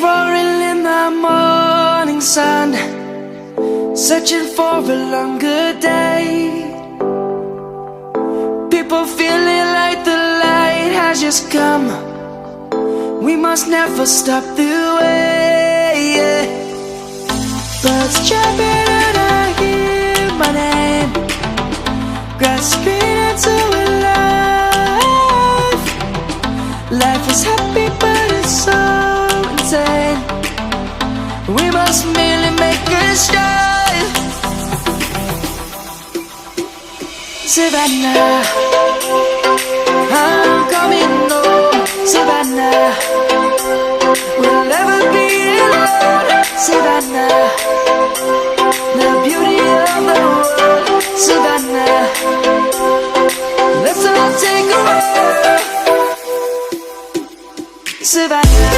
roaring in the morning sun, searching for a longer day. People feeling like the light has just come. We must never stop the way. Birds chirping and I hear my name, grasping into a life. Life is happy but it's so insane. We must merely make a start. Savannah, I'm coming home. Savannah, we'll never be alone. Savannah, the beauty of the world. Savannah, let's all take a walk. Savannah,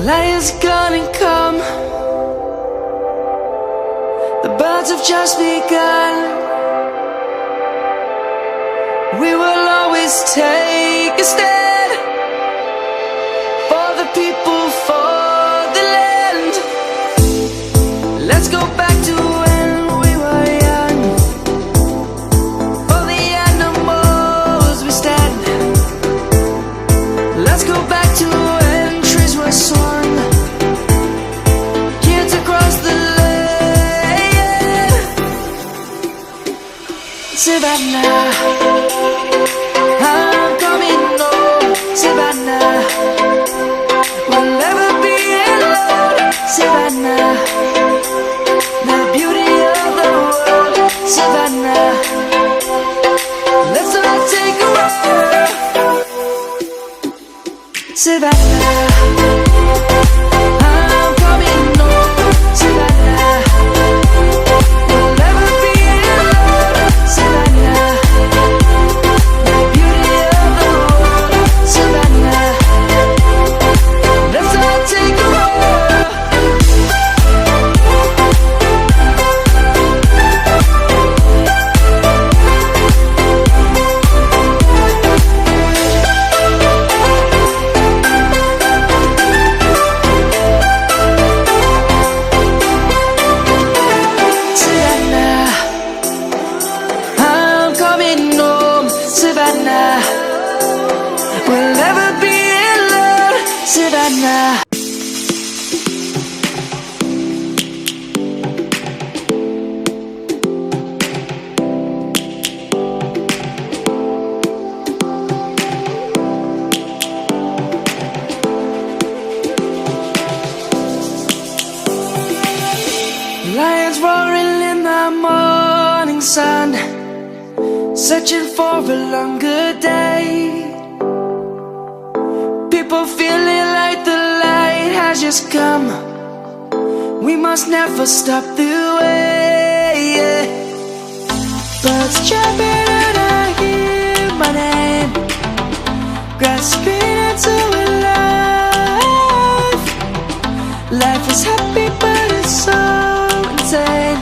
lion's gonna come. The birds have just begun. We will always take a stand for the people, for the land. Let's go back to when we were young. For the animals we stand. Let's go back to when trees were swung, kids across the land. Savannah, I'm coming home. Savannah, we'll never be alone. Savannah, the beauty of the world. Savannah, let's all take a walk. Savannah, I'm coming home. Savannah, we'll never be alone. Savannah, the beauty of the world. Savannah, let's all take a walk. Savannah, I'm coming home. Savannah, we'll never be alone. Savannah. Lions roaring in the morning sun, searching for a longer day. People feeling like the light has just come. We must never stop the way. Birds chirping and I hear my name, grasping into a life. Life is happy but it's so insane.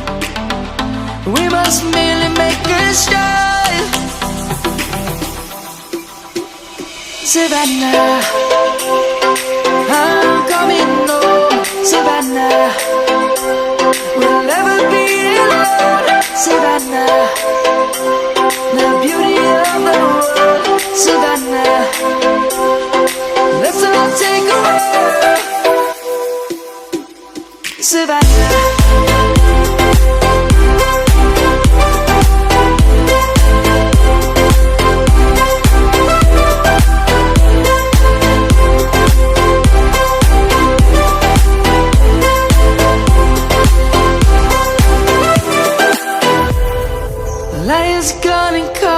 We must merely make a start. Savannah, I'm coming home. Savannah, we'll never be alone. Savannah, the beauty of the world. Savannah, let's all take a walk. Savannah, lion's gonna come.